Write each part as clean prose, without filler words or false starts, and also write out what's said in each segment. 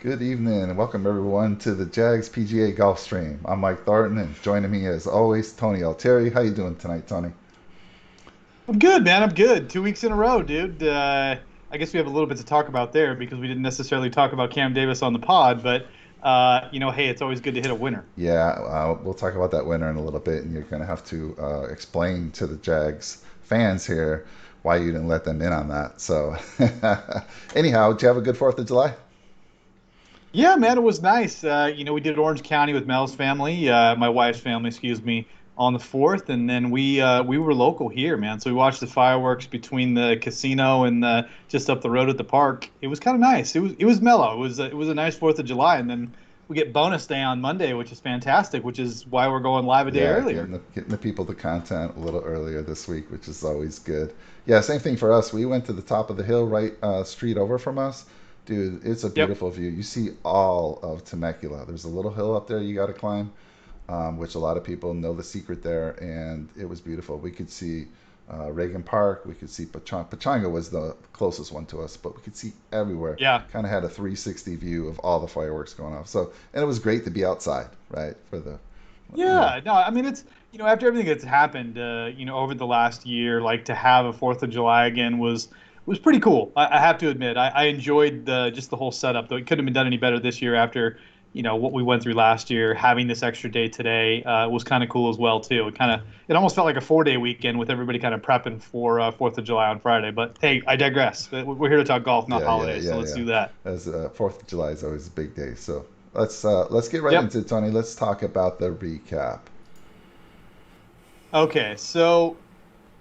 Good evening and welcome everyone to the JAGs PGA Golf Stream. I'm Mike Thornton and joining me as always, Tony Altieri. How you doing tonight, Tony? I'm good, man. I'm good. 2 weeks in a row, dude. I guess we have a little bit to talk about there because we didn't necessarily talk about Cam Davis on the pod, but hey, it's always good to hit a winner. Yeah, we'll talk about that winner in a little bit, and you're going to have to explain to the JAGs fans here why you didn't let them in on that. So, anyhow, did you have a good 4th of July? Yeah, man, it was nice. We did Orange County with Mel's family, my wife's family, excuse me, on the 4th, and then we were local here, man. So we watched the fireworks between the casino and just up the road at the park. It was kind of nice. It was mellow. It was a nice 4th of July, and then we get bonus day on Monday, which is fantastic, which is why we're going live a day Yeah, earlier. getting the people the content a little earlier this week, which is always good. Yeah, same thing for us. We went to the top of the hill, right street over from us. Dude, it's a Yep. beautiful view. You see all of Temecula. There's a little hill up there you got to climb, which a lot of people know the secret there, and it was beautiful. We could see Reagan Park. We could see Pachanga. Pachanga was the closest one to us, but we could see everywhere. Yeah. Kind of had a 360 view of all the fireworks going off. So, and it was great to be outside, right? For the, you know, Yeah, no, I mean it's after everything that's happened, over the last year, like to have a Fourth of July again was pretty cool. I have to admit, I enjoyed just the whole setup. Though it couldn't have been done any better this year after what we went through last year. Having this extra day today was kind of cool as well too. It almost felt like a 4-day weekend with everybody kind of prepping for Fourth of July on Friday. But hey, I digress. We're here to talk golf, not yeah, yeah, holidays. So yeah, let's yeah. do that. As 4th of July is always a big day. So let's get right Yep. into it, Tony. Let's talk about the recap. Okay, so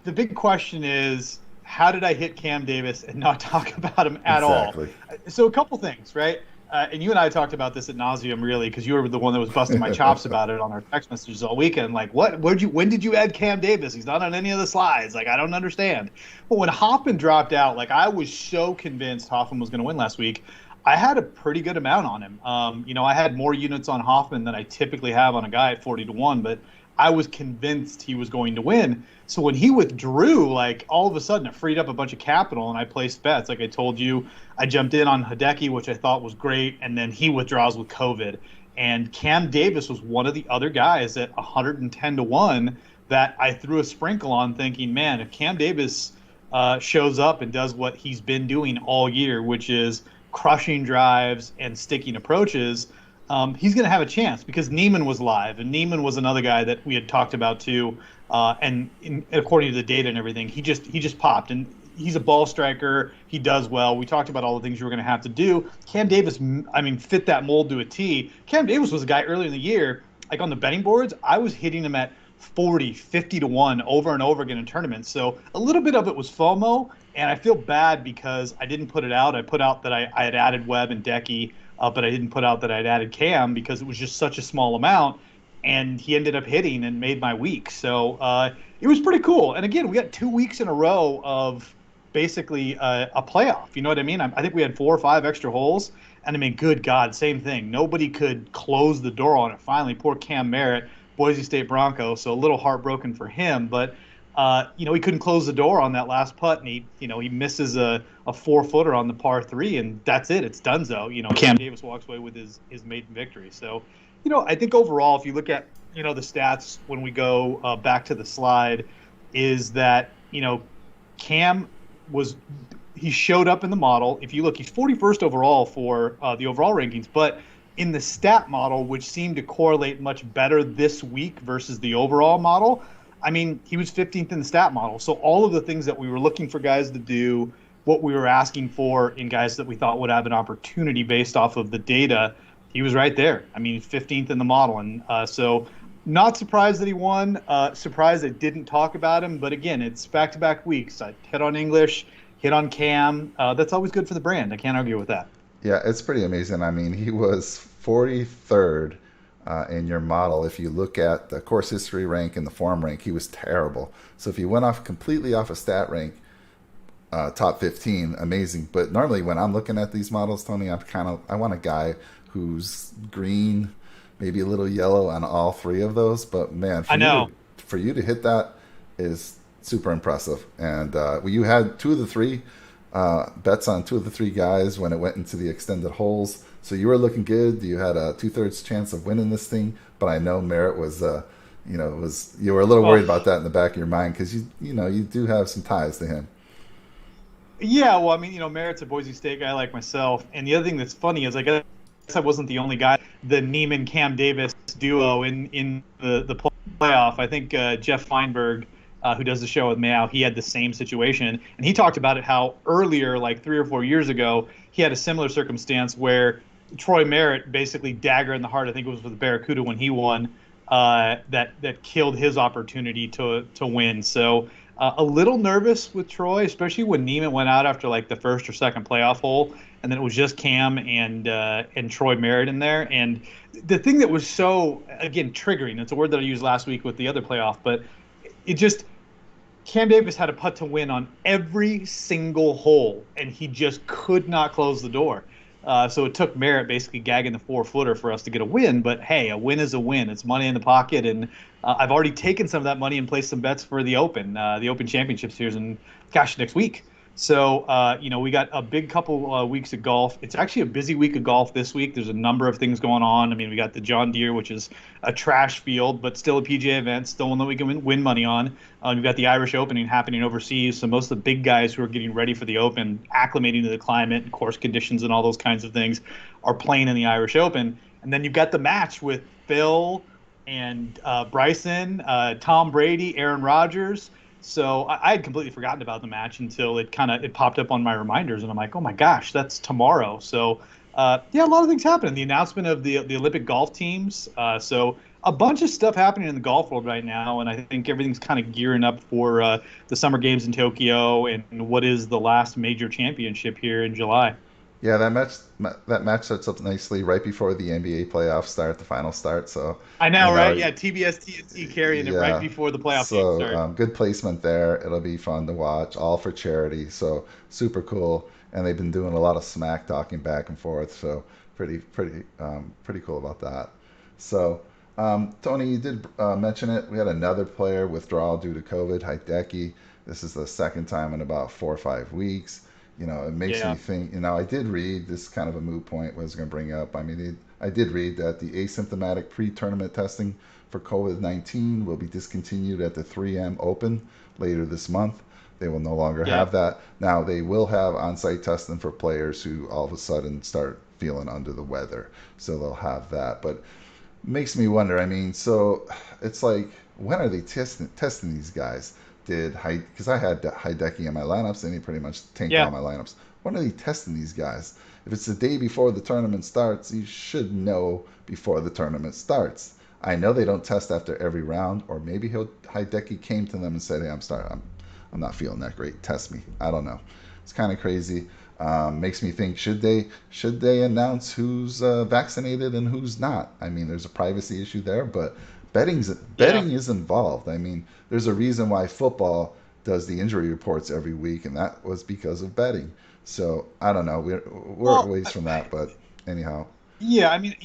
the big question is, how did I hit Cam Davis and not talk about him at all? Exactly. So a couple things, right? And you and I talked about this at nauseum, really, because you were the one that was busting my chops about it on our text messages all weekend. Like, what? When did you add Cam Davis? He's not on any of the slides. Like, I don't understand. But when Hoffman dropped out, like, I was so convinced Hoffman was going to win last week. I had a pretty good amount on him. I had more units on Hoffman than I typically have on a guy at 40-1, but I was convinced he was going to win. So when he withdrew, like all of a sudden it freed up a bunch of capital and I placed bets. Like I told you, I jumped in on Hideki, which I thought was great, and then he withdraws with COVID. And Cam Davis was one of the other guys at 110-1 that I threw a sprinkle on, thinking, man, if Cam Davis shows up and does what he's been doing all year, which is crushing drives and sticking approaches, he's going to have a chance because Neiman was live, and Neiman was another guy that we had talked about too. According to the data and everything, he just popped, and he's a ball striker. He does well. We talked about all the things you were going to have to do. Cam Davis, I mean, fit that mold to a T. Cam Davis was a guy early in the year, like on the betting boards, I was hitting him at 40, 50-1 over and over again in tournaments. So a little bit of it was FOMO, and I feel bad because I didn't put it out. I put out that I had added Webb and Decky, but I didn't put out that I'd added Cam because it was just such a small amount, and he ended up hitting and made my week. So it was pretty cool. And again, we got 2 weeks in a row of basically a playoff. You know what I mean? I think we had 4 or 5 extra holes. And I mean, good God, same thing. Nobody could close the door on it. Finally, poor Cam Merritt, Boise State Bronco. So a little heartbroken for him. But, he couldn't close the door on that last putt. And he misses a 4-footer on the par 3. And that's it. It's donezo. Cam Davis walks away with his maiden victory. So, I think overall, if you look at, the stats when we go back to the slide, is that, Cam he showed up in the model. If you look, he's 41st overall for the overall rankings, but in the stat model, which seemed to correlate much better this week versus the overall model, I mean, he was 15th in the stat model. So all of the things that we were looking for guys to do, what we were asking for in guys that we thought would have an opportunity based off of the data, he was right there. I mean, 15th in the model. And so not surprised that he won. Surprised I didn't talk about him. But again, it's back-to-back weeks. I hit on English, hit on Cam. That's always good for the brand. I can't argue with that. Yeah, it's pretty amazing. I mean, he was 43rd in your model. If you look at the course history rank and the form rank, he was terrible. So if you went off completely off a stat rank, top 15, amazing. But normally when I'm looking at these models, Tony, I want a guy who's green, maybe a little yellow on all three of those. But man, I know. for you to hit that is super impressive. And you had two of the three bets on two of the three guys when it went into the extended holes. So you were looking good. You had a 2/3 chance of winning this thing, but I know Merritt was, you were a little worried about that in the back of your mind because you do have some ties to him. Yeah, well, I mean, Merritt's a Boise State guy like myself, and the other thing that's funny is I guess I wasn't the only guy. The Neiman Cam Davis duo in the playoff. I think Jeff Feinberg, who does the show with Meow, he had the same situation, and he talked about it how earlier, like 3 or 4 years ago, he had a similar circumstance where Troy Merritt basically dagger in the heart. I think it was with Barracuda when he won. That killed his opportunity to win. So. A little nervous with Troy, especially when Neiman went out after like the first or second playoff hole, and then it was just Cam and Troy Merritt in there. And the thing that was so, again, triggering, it's a word that I used last week with the other playoff, but it just, Cam Davis had a putt to win on every single hole, and he just could not close the door. So it took Merritt basically gagging the 4-footer for us to get a win. But hey, a win is a win. It's money in the pocket, and I've already taken some of that money and placed some bets for the Open Championships here in next week. So we got a big couple weeks of golf. It's actually a busy week of golf this week. There's a number of things going on. I mean, we got the John Deere, which is a trash field, but still a PGA event, still one that we can win money on. We've got the Irish Opening happening overseas. So most of the big guys who are getting ready for the Open, acclimating to the climate and course conditions and all those kinds of things, are playing in the Irish Open. And then you've got the match with Phil and Bryson, Tom Brady, Aaron Rodgers. So I had completely forgotten about the match until it popped up on my reminders, and I'm like, oh my gosh, that's tomorrow. So a lot of things happening. The announcement of the Olympic golf teams. So a bunch of stuff happening in the golf world right now, and I think everything's kind of gearing up for the Summer Games in Tokyo and what is the last major championship here in July. Yeah, that match sets up nicely right before the NBA playoffs start, the final start. So I know, right? Yeah, TBS TNT carrying it right before the playoff games start. So good placement there. It'll be fun to watch, all for charity. So super cool. And they've been doing a lot of smack talking back and forth. So pretty cool about that. So Tony, you did mention it. We had another player withdrawal due to COVID, Hideki. This is the second time in about 4 or 5 weeks. It makes me think, I did read this kind of a moot point was going to bring up. I mean, I did read that the asymptomatic pre-tournament testing for COVID-19 will be discontinued at the 3M Open later this month. They will no longer have that. Now, they will have on-site testing for players who all of a sudden start feeling under the weather. So they'll have that. But it makes me wonder, I mean, so it's like, when are they testing these guys? Because I had Hideki in my lineups, and he pretty much tanked all my lineups. When are they testing these guys? If it's the day before the tournament starts, you should know before the tournament starts. I know they don't test after every round, or maybe Hideki came to them and said, "Hey, I'm not feeling that great. Test me." I don't know. It's kind of crazy. Makes me think: should they announce who's vaccinated and who's not? I mean, there's a privacy issue there, but betting is involved. I mean, there's a reason why football does the injury reports every week, and that was because of betting. So I don't know. We're a ways from that, but anyhow. Yeah, I mean,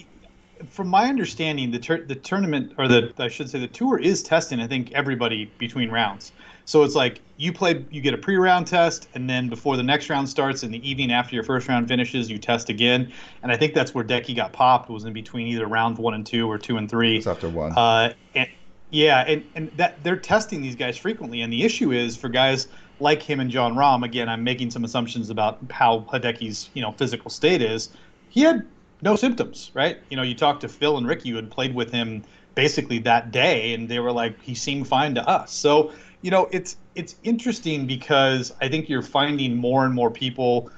from my understanding, the tournament, or I should say the tour, is testing, I think, everybody between rounds. So it's like you get a pre-round test, and then before the next round starts, in the evening after your first round finishes, you test again. And I think that's where Decky got popped, was in between either rounds 1 and 2 or 2 and 3. It's after 1. And that they're testing these guys frequently. And the issue is for guys like him and John Rahm. Again, I'm making some assumptions about how Hideki's physical state is. He had no symptoms, right? You talked to Phil and Ricky, who had played with him basically that day, and they were like, he seemed fine to us. So it's interesting because I think you're finding more and more people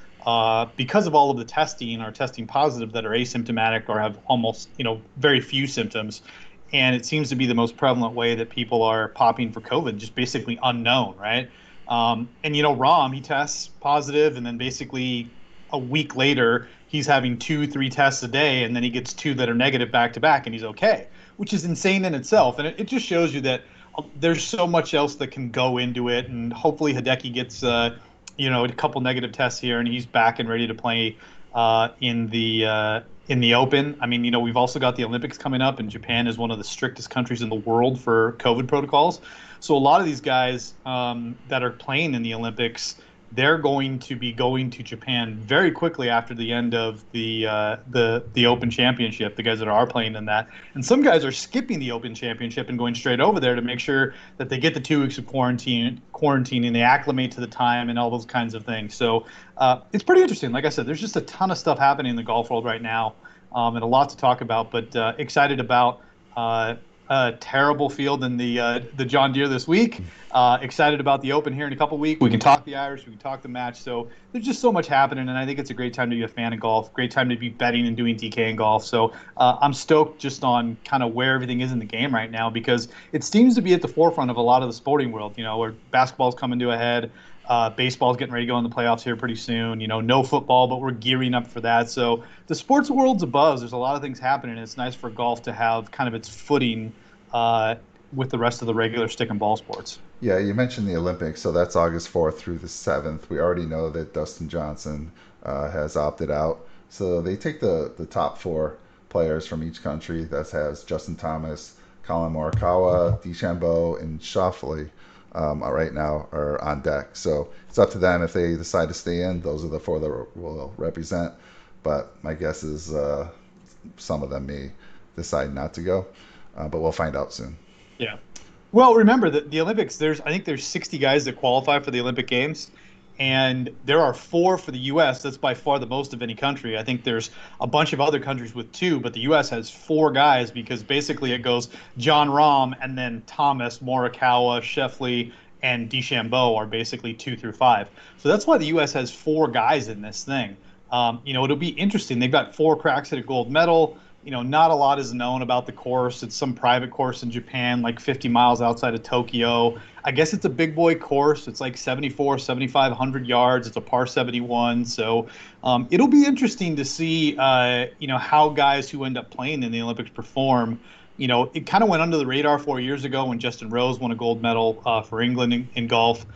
because of all of the testing are testing positive that are asymptomatic or have almost very few symptoms. And it seems to be the most prevalent way that people are popping for COVID, just basically unknown, right? And Rahm, he tests positive, and then basically a week later, he's having 2-3 tests a day, and then he gets 2 that are negative back to back, and he's okay, which is insane in itself. And it just shows you that there's so much else that can go into it, and hopefully Hideki gets a couple negative tests here, and he's back and ready to play in the Open. I mean, we've also got the Olympics coming up, and Japan is one of the strictest countries in the world for COVID protocols. So a lot of these guys that are playing in the Olympics, they're going to be going to Japan very quickly after the end of the Open Championship. The guys that are playing in that, and some guys are skipping the Open Championship and going straight over there to make sure that they get the 2 weeks of quarantine and they acclimate to the time and all those kinds of things. So it's pretty interesting. Like I said, there's just a ton of stuff happening in the golf world right now, and a lot to talk about. But excited about a terrible field in the John Deere this week. Excited about the Open here in a couple weeks. We can talk the Irish, we can talk the match. So there's just so much happening, and I think it's a great time to be a fan of golf. Great time to be betting and doing DK in golf. So I'm stoked just on kind of where everything is in the game right now, because it seems to be at the forefront of a lot of the sporting world. Where basketball's coming to a head. Baseball's getting ready to go in the playoffs here pretty soon. No football, but we're gearing up for that. So the sports world's a buzz. There's a lot of things happening, and it's nice for golf to have kind of its footing with the rest of the regular stick and ball sports. Yeah, you mentioned the Olympics, so that's August 4th through the 7th. We already know that Dustin Johnson has opted out. So they take the top 4 players from each country. That has Justin Thomas, Colin Morikawa, Dechambeau, and Schauffele right now are on deck. So it's up to them if they decide to stay in. Those are the 4 that will represent. But my guess is some of them may decide not to go. But we'll find out soon. Yeah. Well, remember that the Olympics, I think there's 60 guys that qualify for the Olympic Games, and there are 4 for the U.S. That's by far the most of any country. I think there's a bunch of other countries with 2, but the U.S. has 4 guys, because basically it goes John Rahm and then Thomas, Morikawa, Scheffler, and DeChambeau are basically 2 through 5. So that's why the U.S. has 4 guys in this thing. It'll be interesting. They've got 4 cracks at a gold medal. Not a lot is known about the course. It's some private course in Japan, like 50 miles outside of Tokyo. I guess it's a big boy course. It's like 7,500 yards. It's a par 71. So it'll be interesting to see, how guys who end up playing in the Olympics perform. It kind of went under the radar 4 years ago when Justin Rose won a gold medal for England in golf.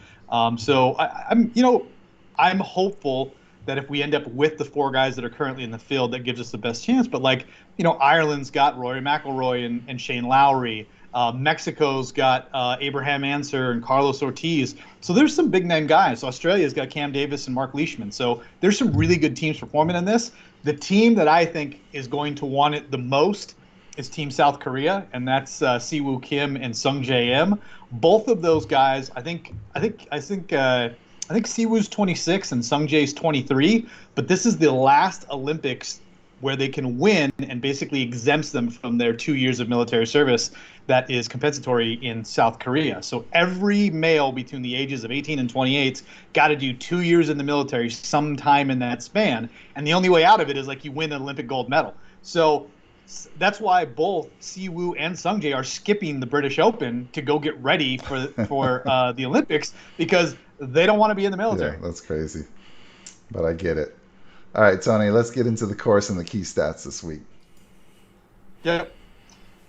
So I'm hopeful that if we end up with the 4 guys that are currently in the field, that gives us the best chance. But Ireland's got Rory McIlroy and Shane Lowry. Mexico's got Abraham Ancer and Carlos Ortiz. So there's some big name guys. Australia's got Cam Davis and Mark Leishman. So there's some really good teams performing in this. The team that I think is going to want it the most is Team South Korea, and that's Siwoo Kim and Sung Jae Im. Both of those guys, I think Siwoo's 26 and Sung Jae's 23, but this is the last Olympics where they can win and basically exempts them from their 2 years of military service that is compensatory in South Korea. So every male between the ages of 18 and 28 got to do 2 years in the military sometime in that span, and the only way out of it is you win an Olympic gold medal. So that's why both Siwoo and Sung Jae are skipping the British Open to go get ready for the Olympics, because they don't want to be in the military. Yeah, that's crazy. But I get it. All right, Tony, let's get into the course and the key stats this week. Yep.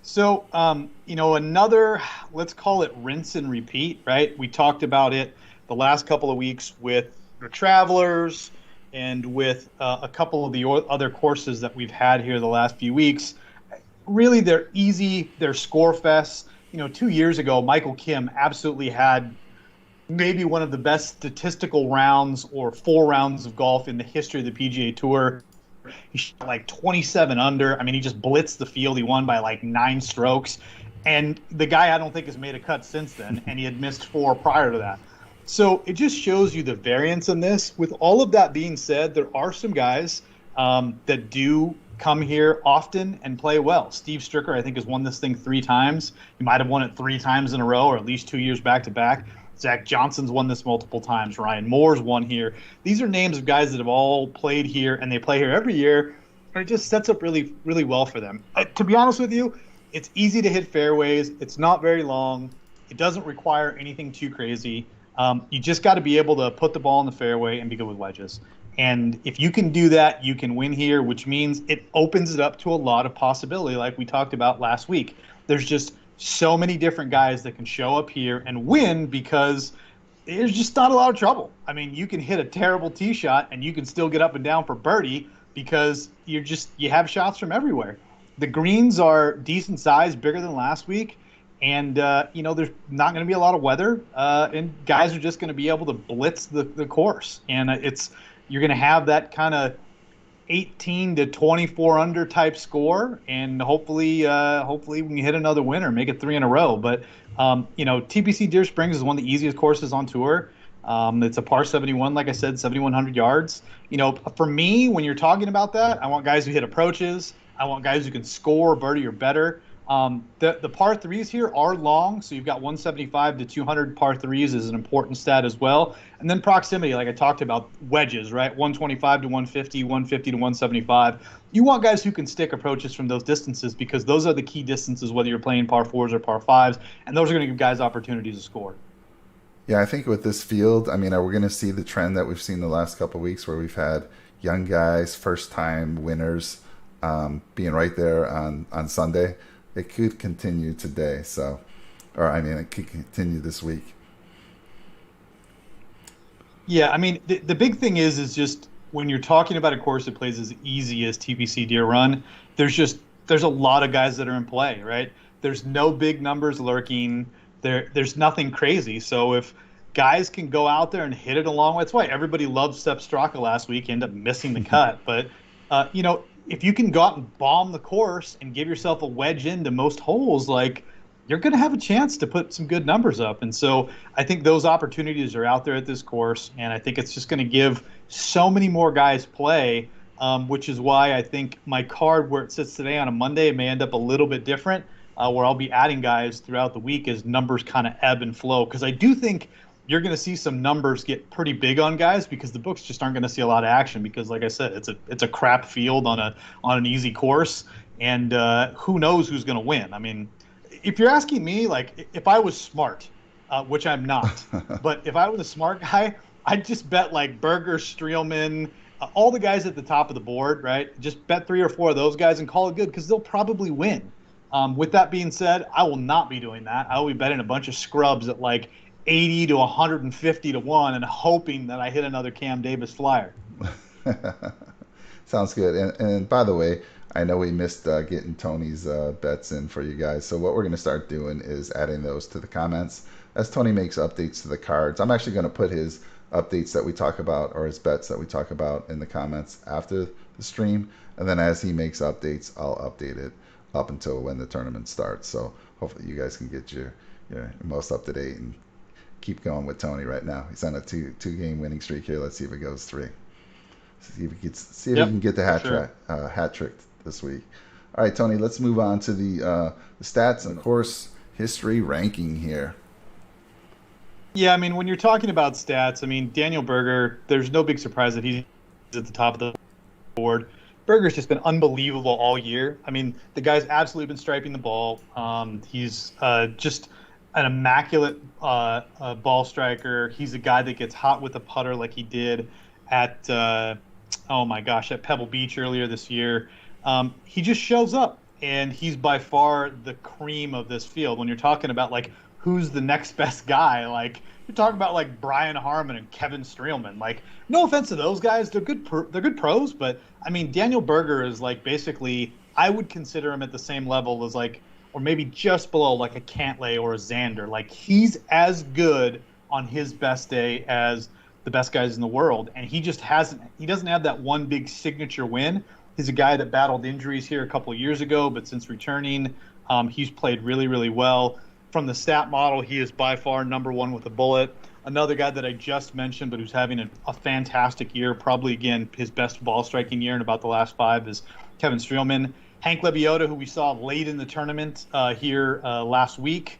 So, another, let's call it rinse and repeat, right? We talked about it the last couple of weeks with the Travelers and with a couple of the other courses that we've had here the last few weeks. Really, they're easy. They're score fests. 2 years ago, Michael Kim absolutely had maybe one of the best statistical rounds or 4 rounds of golf in the history of the PGA Tour. He shot 27 under. I mean, he just blitzed the field. He won by 9 strokes. And the guy, I don't think, has made a cut since then, and he had missed 4 prior to that. So it just shows you the variance in this. With all of that being said, there are some guys that do come here often and play well. Steve Stricker, I think, has won this thing 3 times. He might have won it 3 times in a row, or at least 2 years back to back. Zach Johnson's won this multiple times. Ryan Moore's won here. These are names of guys that have all played here, and they play here every year. And it just sets up really, really well for them. To be honest with you, it's easy to hit fairways. It's not very long. It doesn't require anything too crazy. You just got to be able to put the ball in the fairway and be good with wedges. And if you can do that, you can win here, which means it opens it up to a lot of possibility, like we talked about last week. There's just so many different guys that can show up here and win because there's just not a lot of trouble. I mean, you can hit a terrible tee shot and you can still get up and down for birdie because you have shots from everywhere. The greens are decent size, bigger than last week, And, there's not going to be a lot of weather, and guys are just going to be able to blitz the course. And you're going to have that kind of 18 to 24 under type score, and hopefully we can hit another winner, make it 3 in a row. But TPC Deer Springs is one of the easiest courses on tour. It's a par 71, like I said, 7,100 yards. For me, when you're talking about that, I want guys who hit approaches. I want guys who can score birdie or better. The par threes here are long, so you've got 175 to 200 par threes is an important stat as well. And then proximity, like I talked about, wedges, right? 125 to 150, 150 to 175. You want guys who can stick approaches from those distances, because those are the key distances, whether you're playing par fours or par fives, and those are going to give guys opportunities to score. Yeah, I think with this field, I mean, are we going to see the trend that we've seen the last couple of weeks, where we've had young guys, first-time winners, being right there on Sunday? It could continue today, it could continue this week. Yeah, I mean, the big thing is just when you're talking about a course that plays as easy as TPC Deer Run, there's a lot of guys that are in play, right? There's no big numbers lurking. There's nothing crazy. So if guys can go out there and hit it a long way, that's why everybody loved Sepp Straka last week, end up missing the cut. But, if you can go out and bomb the course and give yourself a wedge into most holes, like, you're going to have a chance to put some good numbers up. And so I think those opportunities are out there at this course, and I think it's just going to give so many more guys play, which is why I think my card where it sits today on a Monday may end up a little bit different, where I'll be adding guys throughout the week as numbers kind of ebb and flow, because I do think you're going to see some numbers get pretty big on guys, because the books just aren't going to see a lot of action, because, like I said, it's a crap field on an easy course, and who knows who's going to win. I mean, if you're asking me, like, if I was smart, which I'm not, but if I was a smart guy, I'd just bet like Berger, Streelman, all the guys at the top of the board, right? Just bet 3 or 4 of those guys and call it good, because they'll probably win. With that being said, I will not be doing that. I will be betting a bunch of scrubs at like 80 to 150 to 1 and hoping that I hit another Cam Davis flyer. Sounds good. And by the way, I know we missed getting Tony's bets in for you guys. So what we're going to start doing is adding those to the comments as Tony makes updates to the cards. I'm actually going to put his updates that we talk about, or his bets that we talk about, in the comments after the stream. And then as he makes updates, I'll update it up until when the tournament starts. So hopefully you guys can get your most up to date and keep going with Tony right now. He's on a two game winning streak here. Let's see if it goes 3. See if he can get the hat trick this week. All right, Tony, let's move on to the stats and course history ranking here. Yeah, I mean, when you're talking about stats, I mean, Daniel Berger, there's no big surprise that he's at the top of the board. Berger's just been unbelievable all year. I mean, the guy's absolutely been striping the ball. He's just an immaculate ball striker. He's a guy that gets hot with a putter, like he did at at Pebble Beach earlier this year. He just shows up, and he's by far the cream of this field. When you're talking about like who's the next best guy, like you're talking about like Brian Harmon and Kevin Streelman. Like, no offense to those guys, they're good pros, but I mean, Daniel Berger is like, basically, I would consider him at the same level as like, or maybe just below, like a Cantlay or a Xander. Like, he's as good on his best day as the best guys in the world, and he doesn't have that one big signature win. He's a guy that battled injuries here a couple of years ago, but since returning, he's played really, really well. From the stat model, he is by far number 1 with a bullet. Another guy that I just mentioned, but who's having a fantastic year, probably, again, his best ball striking year in about the last 5, is Kevin Streelman. Hank Lebioda, who we saw late in the tournament here last week,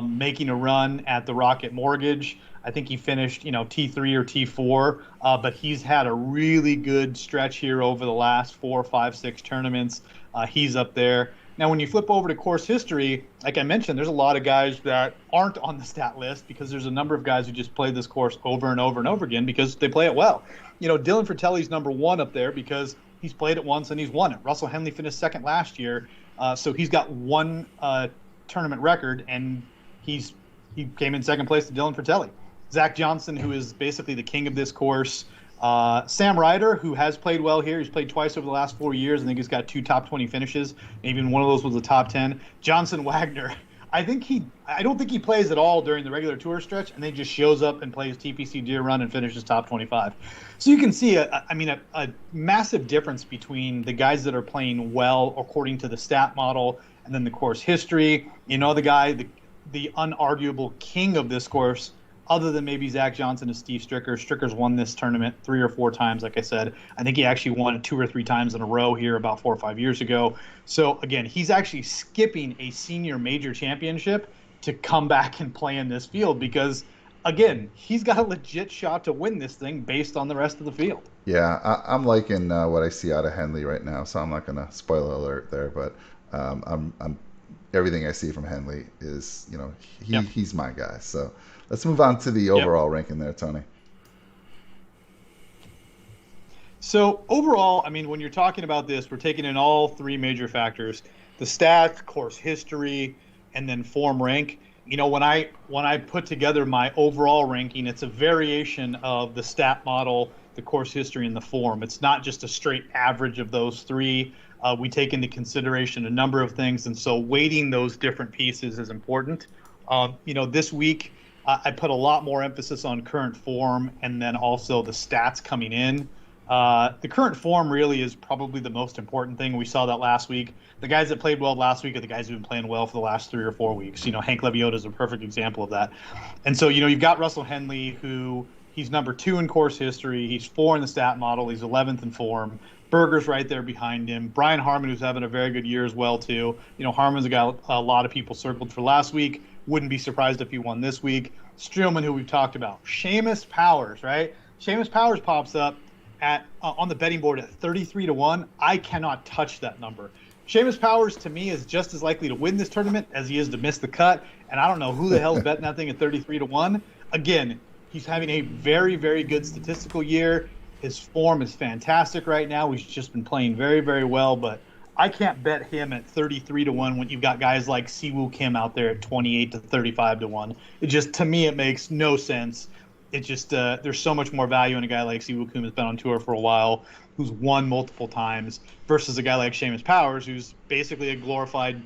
making a run at the Rocket Mortgage. I think he finished, T3 or T4, but he's had a really good stretch here over the last 4, 5, 6 tournaments. He's up there. Now, when you flip over to course history, like I mentioned, there's a lot of guys that aren't on the stat list, because there's a number of guys who just play this course over and over and over again because they play it well. Dylan Fratelli's number 1 up there because he's played it once and he's won it. Russell Henley finished second last year, so he's got 1 tournament record, and he came in second place to Dylan Fratelli. Zach Johnson, who is basically the king of this course. Sam Ryder, who has played well here. He's played twice over the last 4 years. I think he's got 2 top 20 finishes. Maybe one of those was a top 10. Johnson Wagner, I don't think he plays at all during the regular tour stretch, and then just shows up and plays TPC Deere Run and finishes top 25. So you can see, a massive difference between the guys that are playing well according to the stat model and then the course history. The guy, the unarguable king of this course, other than maybe Zach Johnson, is Steve Stricker. Stricker's won this tournament 3 or 4 times, like I said. I think he actually won it 2 or 3 times in a row here about 4 or 5 years ago. So, again, he's actually skipping a senior major championship to come back and play in this field because, again, he's got a legit shot to win this thing based on the rest of the field. Yeah, I'm liking what I see out of Henley right now, so I'm not going to spoiler alert there, but I'm everything I see from Henley is, he's my guy. So let's move on to the overall ranking there, Tony. So overall, when you're talking about this, we're taking in all 3 major factors: the stats, course history, and then form rank. When I put together my overall ranking, it's a variation of the stat model, the course history, and the form. It's not just a straight average of those 3. We take into consideration a number of things, and so weighting those different pieces is important. This week I put a lot more emphasis on current form and then also the stats coming in. The current form really is probably the most important thing. We saw that last week. The guys that played well last week are the guys who've been playing well for the last 3 or 4 weeks. Hank Lebioda is a perfect example of that. And so, you've got Russell Henley, who he's number 2 in course history. He's 4 in the stat model. He's 11th in form. Berger's right there behind him. Brian Harman, who's having a very good year as well, too. Harman's a guy a lot of people circled for last week. Wouldn't be surprised if he won this week. Streelman, who we've talked about. Seamus Powers, right? Seamus Powers pops up on the betting board at 33-1. I cannot touch that number. Seamus Powers, to me, is just as likely to win this tournament as he is to miss the cut, and I don't know who the hell's betting that thing at 33-1. Again, he's having a very, very good statistical year. His form is fantastic right now. He's just been playing very, very well, but I can't bet him at 33-1 when you've got guys like Siwoo Kim out there at 28 to 35-1. To me, it makes no sense. It just there's so much more value in a guy like Siwoo Kim who's been on tour for a while, who's won multiple times, versus a guy like Seamus Powers, who's basically a glorified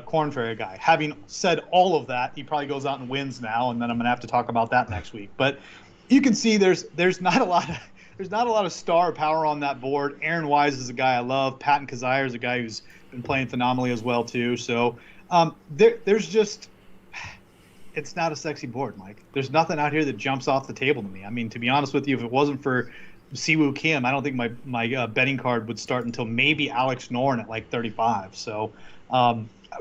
Corn Ferry guy. Having said all of that, he probably goes out and wins now, and then I'm gonna have to talk about that next week. But you can see there's not a lot of star power on that board. Aaron Wise is a guy I love. Patton Kizzire is a guy who's been playing phenomenally as well too. So there's just. It's not a sexy board, Mike. There's nothing out here that jumps off the table to me. To be honest with you, if it wasn't for Siwoo Kim, I don't think my betting card would start until maybe Alex Noren at like 35. So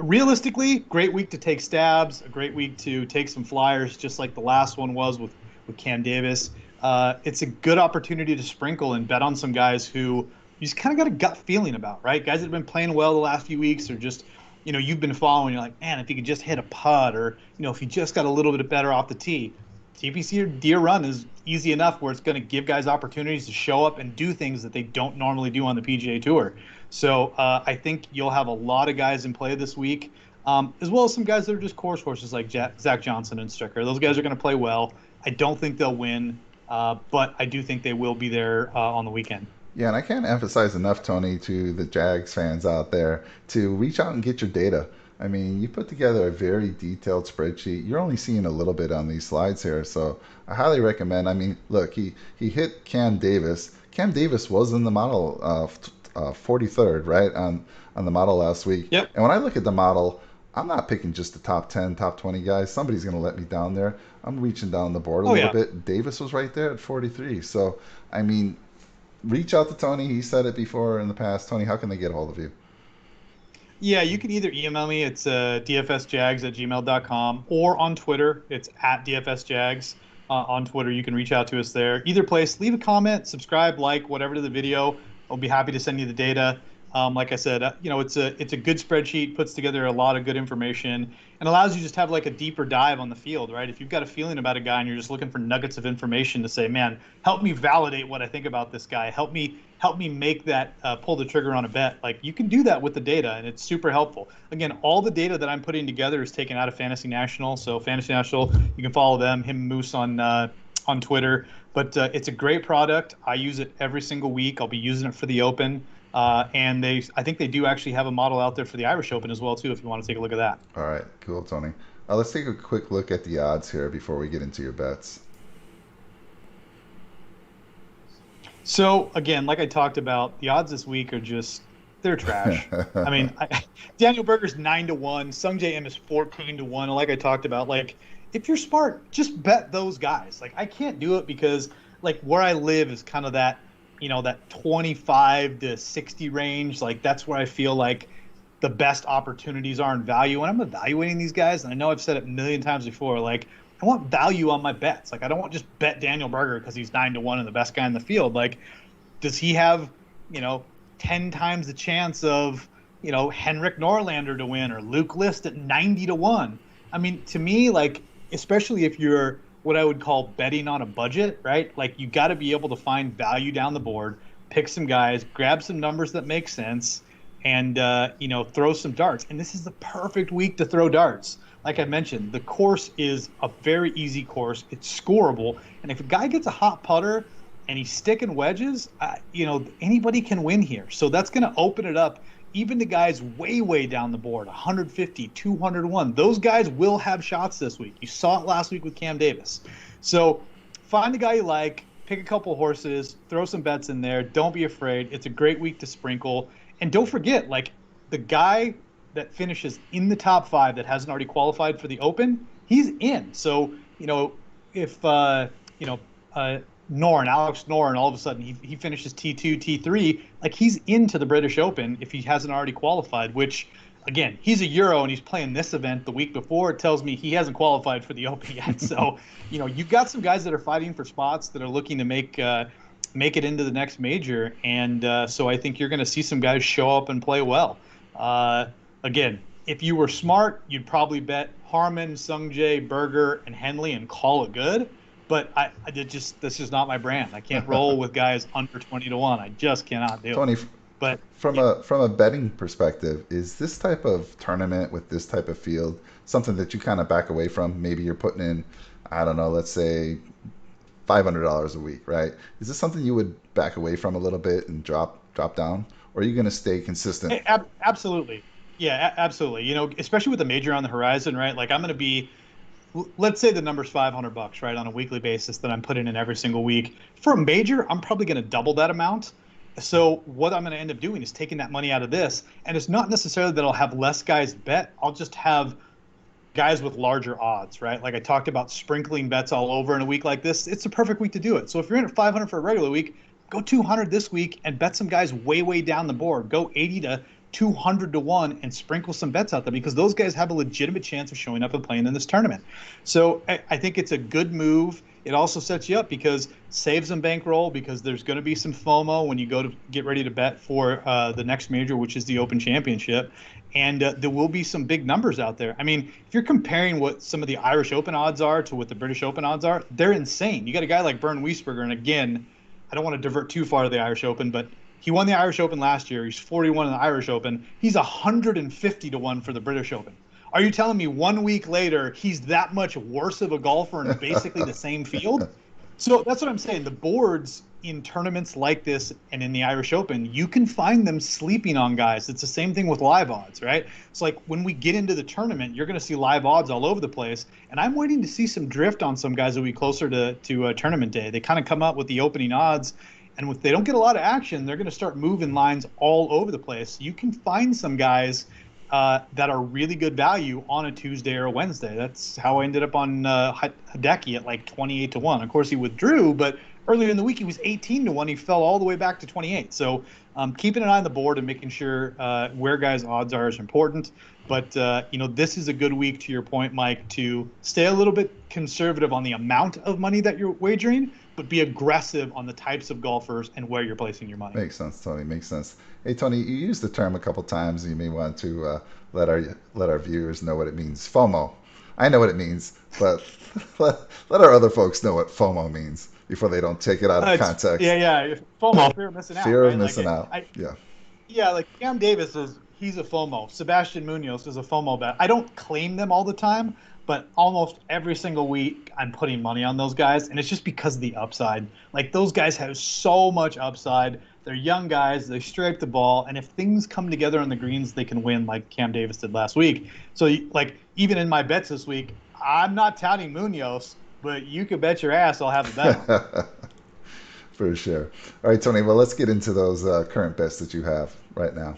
realistically, great week to take stabs, a great week to take some flyers, just like the last one was with Cam Davis. It's a good opportunity to sprinkle and bet on some guys who you just kind of got a gut feeling about, right? Guys that have been playing well the last few weeks, or just you've been following, you're like, man, if you could just hit a putt, or, if you just got a little bit better off the tee. TPC or Deere Run is easy enough where it's going to give guys opportunities to show up and do things that they don't normally do on the PGA Tour. So I think you'll have a lot of guys in play this week, as well as some guys that are just horses like Zach Johnson and Stricker. Those guys are going to play well. I don't think they'll win, but I do think they will be there on the weekend. Yeah, and I can't emphasize enough, Tony, to the JAGs fans out there to reach out and get your data. You put together a very detailed spreadsheet. You're only seeing a little bit on these slides here, so I highly recommend. Look, he hit Cam Davis. Cam Davis was in the model 43rd, right, on the model last week. Yep. And when I look at the model, I'm not picking just the top 10, top 20 guys. Somebody's going to let me down there. I'm reaching down the board a little bit. Davis was right there at 43. So, reach out to Tony. He said it before in the past. Tony, how can they get a hold of you? Yeah, you can either email me. It's dfsjags@gmail.com, or on Twitter. It's @dfsjags. On Twitter, you can reach out to us there. Either place, leave a comment, subscribe, like, whatever to the video. I'll be happy to send you the data. Like I said, it's a good spreadsheet, puts together a lot of good information, and allows you just to have like a deeper dive on the field, right? If you've got a feeling about a guy and you're just looking for nuggets of information to say, man, help me validate what I think about this guy. Help me make that pull the trigger on a bet. Like, you can do that with the data, and it's super helpful. Again, all the data that I'm putting together is taken out of Fantasy National. So Fantasy National, you can follow them, him and Moose on Twitter. But it's a great product. I use it every single week. I'll be using it for the Open. And I think they do actually have a model out there for the Irish Open as well too. If you want to take a look at that. All right, cool, Tony. Let's take a quick look at the odds here before we get into your bets. So again, like I talked about, the odds this week are just they're trash. I mean, Daniel Berger's 9-1, Sungjae Im is 14-1. Like I talked about, like if you're smart, just bet those guys. Like I can't do it because like where I live is kind of that, that 25 to 60 range. Like that's where I feel like the best opportunities are in value. And I'm evaluating these guys, and I know I've said it a million times before. Like I want value on my bets. Like I don't want just bet Daniel Berger because he's 9-1 and the best guy in the field. Like, does he have, 10 times the chance of, Henrik Norlander to win or Luke List at 90-1? I mean, to me, like, especially if you're what I would call betting on a budget, right? Like you got to be able to find value down the board, pick some guys, grab some numbers that make sense, and, throw some darts. And this is the perfect week to throw darts. Like I mentioned, the course is a very easy course. It's scoreable. And if a guy gets a hot putter and he's sticking wedges, anybody can win here. So that's going to open it up even to guys way, way down the board, 150, 201. Those guys will have shots this week. You saw it last week with Cam Davis. So find a guy you like, pick a couple horses, throw some bets in there. Don't be afraid. It's a great week to sprinkle. And don't forget, like the guy that finishes in the top 5 that hasn't already qualified for the Open, he's in. So, if, Alex Noren, all of a sudden he finishes T2, T3, like he's into the British Open if he hasn't already qualified, which, again, he's a Euro and he's playing this event the week before. It tells me he hasn't qualified for the Open yet. So, you've got some guys that are fighting for spots that are looking to make it into the next major. And so I think you're going to see some guys show up and play well. Again, if you were smart, you'd probably bet Harman, Sungjae, Berger, and Henley and call it good. But this is not my brand. I can't roll with guys under 20-1. I just cannot do Tony, it. But from a betting perspective, is this type of tournament with this type of field something that you kind of back away from? Maybe you're putting in, I don't know, let's say $500 a week, right? Is this something you would back away from a little bit and drop down, or are you going to stay consistent? Absolutely. Yeah, absolutely. Especially with the major on the horizon, right? Like I'm going to be, let's say the number's $500, right, on a weekly basis that I'm putting in every single week. For a major, I'm probably going to double that amount. So what I'm going to end up doing is taking that money out of this, and it's not necessarily that I'll have less guys bet. I'll just have guys with larger odds, right? Like I talked about sprinkling bets all over in a week like this. It's a perfect week to do it. So if you're in at 500 for a regular week, go 200 this week and bet some guys way, way down the board. Go 80 to 200-1 and sprinkle some bets out there because those guys have a legitimate chance of showing up and playing in this tournament. So I think it's a good move. It also sets you up because saves some bankroll because there's going to be some FOMO when you go to get ready to bet for the next major, which is the Open Championship. And there will be some big numbers out there. I mean, if you're comparing what some of the Irish Open odds are to what the British Open odds are, they're insane. You got a guy like Bernd Wiesberger, and again, I don't want to divert too far to the Irish Open, but he won the Irish Open last year. He's 41 in the Irish Open. He's 150-1 for the British Open. Are you telling me 1 week later he's that much worse of a golfer in basically the same field? So that's what I'm saying. The boards in tournaments like this and in the Irish Open, you can find them sleeping on guys. It's the same thing with live odds, right? It's like when we get into the tournament, you're going to see live odds all over the place. And I'm waiting to see some drift on some guys that will be closer to tournament day. They kind of come up with the opening odds. And if they don't get a lot of action, they're going to start moving lines all over the place. You can find some guys that are really good value on a Tuesday or a Wednesday. That's how I ended up on Hideki at like 28-1. Of course, he withdrew, but earlier in the week he was 18-1. He fell all the way back to 28. So keeping an eye on the board and making sure where guys' odds are is important. But this is a good week, to your point, Mike, to stay a little bit conservative on the amount of money that you're wagering, but be aggressive on the types of golfers and where you're placing your money. Makes sense, Tony. Makes sense. Hey, Tony, you used the term a couple times. You may want to let our viewers know what it means. FOMO. I know what it means, but let our other folks know what FOMO means before they don't take it out of context. Yeah. FOMO, fear of missing out. Fear right? of missing out. Yeah. Yeah, like Cam Davis he's a FOMO. Sebastian Munoz is a FOMO bet. I don't claim them all the time, but almost every single week I'm putting money on those guys, and it's just because of the upside. Like those guys have so much upside. They're young guys. They stripe the ball, and if things come together on the greens, they can win like Cam Davis did last week. So, like, even in my bets this week, I'm not touting Munoz, but you could bet your ass I'll have a bet on. For sure. All right, Tony. Well, let's get into those current bets that you have right now.